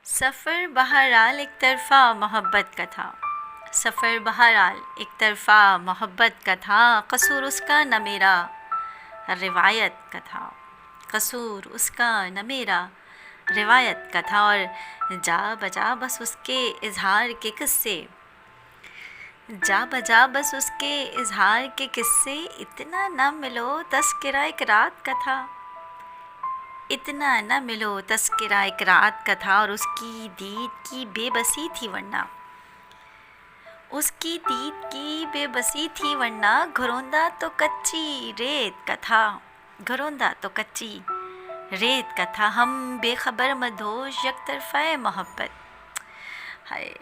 सफ़र बहरहाल एक तरफ़ा मोहब्बत का था। सफ़र बहरहाल एक तरफ़ा मोहब्बत का था। कसूर उसका न मेरा रिवायत का था। कसूर उसका न मेरा रिवायत का था। और जा बजा बस उसके इज़हार के किस्से, जा बजा बस उसके इज़हार के किस्से। इतना न मिलो तज़किरा एक रात का था। इतना न मिलो तज़किरा एक रात का था। और उसकी दीद की बेबसी थी वरना, उसकी दीद की बेबसी थी वरना। घरौंदा तो कच्ची रेत का था, घरौंदा तो कच्ची रेत का था। हम बेखबर मदहोश यकतरफ़ा मोहब्बत, हाय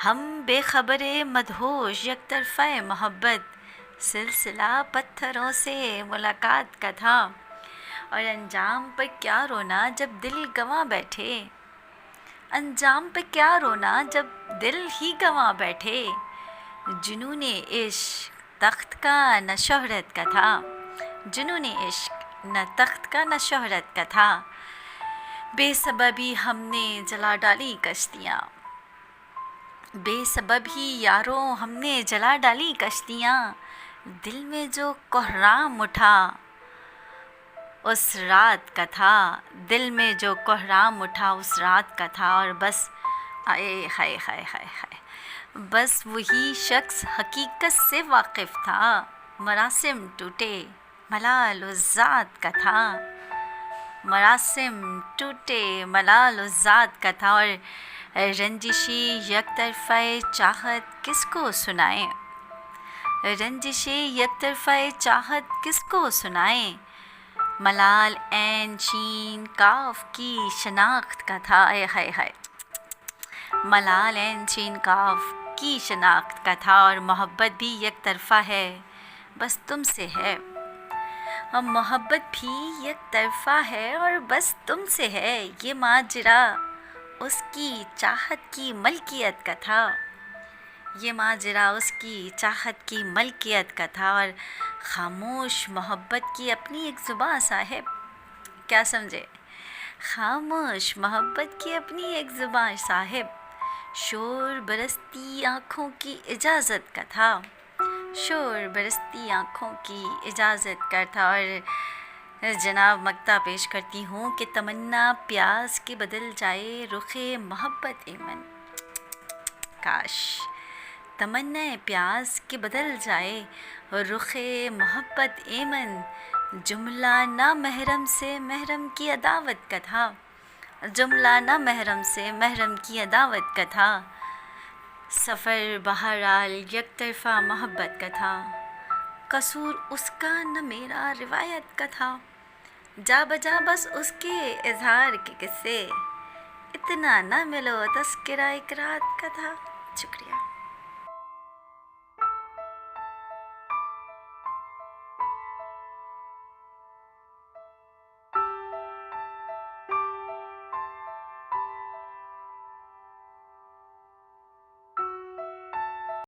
हम बेखबरे मदहोश यकतरफ़ा मोहब्बत। सिलसिला पत्थरों से मुलाकात का था। और अंजाम पर क्या रोना जब दिल गंवा बैठे, अंजाम पे क्या रोना जब दिल ही गंवा बैठे। जुनूने इश्क तख्त का न शोहरत का था, जुनूने इश्क न तख्त का न शोहरत का था। बेसबबी हमने जला डाली कश्तियाँ, बेसबब ही यारों हमने जला डाली कश्तियाँ। दिल में जो कोहराम उठा उस रात का था, दिल में जो कोहराम उठा उस रात का था। और बस आए हाय हाय हाय हाय, बस वही शख्स हकीकत से वाकिफ़ था। मरासिम टूटे मलाल उस ज़ात का था, मरासिम टूटे मलाल उस ज़ात का था। और रंजिशी यकतरफ़ा चाहत किसको सुनाए, रंजिशी यकतरफ़ा चाहत किसको सुनाए। मलाल ऐन शीन काफ की शनाख्त का था। आय हाय हाय, मलाल ऐन शीन काफ की शनाख्त का था। और मोहब्बत भी एक तरफ़ा है बस तुमसे है, और मोहब्बत भी एक तरफ़ा है और बस तुमसे है। ये माजरा उसकी चाहत की मलकियत का था, ये माजरा उसकी चाहत की मलकियत का था। और ख़ामोश मोहब्बत की अपनी एक ज़ुबान साहिब, क्या समझे, ख़ामोश मोहब्बत की अपनी एक ज़ुबान साहिब। शोर बरसती आँखों की इजाज़त का था, शोर बरसती आँखों की इजाज़त का था। और जनाब मक्ता पेश करती हूँ कि तमन्ना प्यास के बदल जाए रुखे मोहब्बत एमन। काश तमन्ना प्यास के बदल जाए रुखे मोहब्बत एमन। जुमला ना महरम से महरम की अदावत का था, जुमला ना महरम से महरम की अदावत का था। सफ़र बहरहाल यकतरफ़ा मोहब्बत का था। कसूर उसका न मेरा रिवायत का था। जा बजा बस उसके इज़हार के किस्से। इतना न मिलो तज़किरा एक रात का था। शुक्रिया।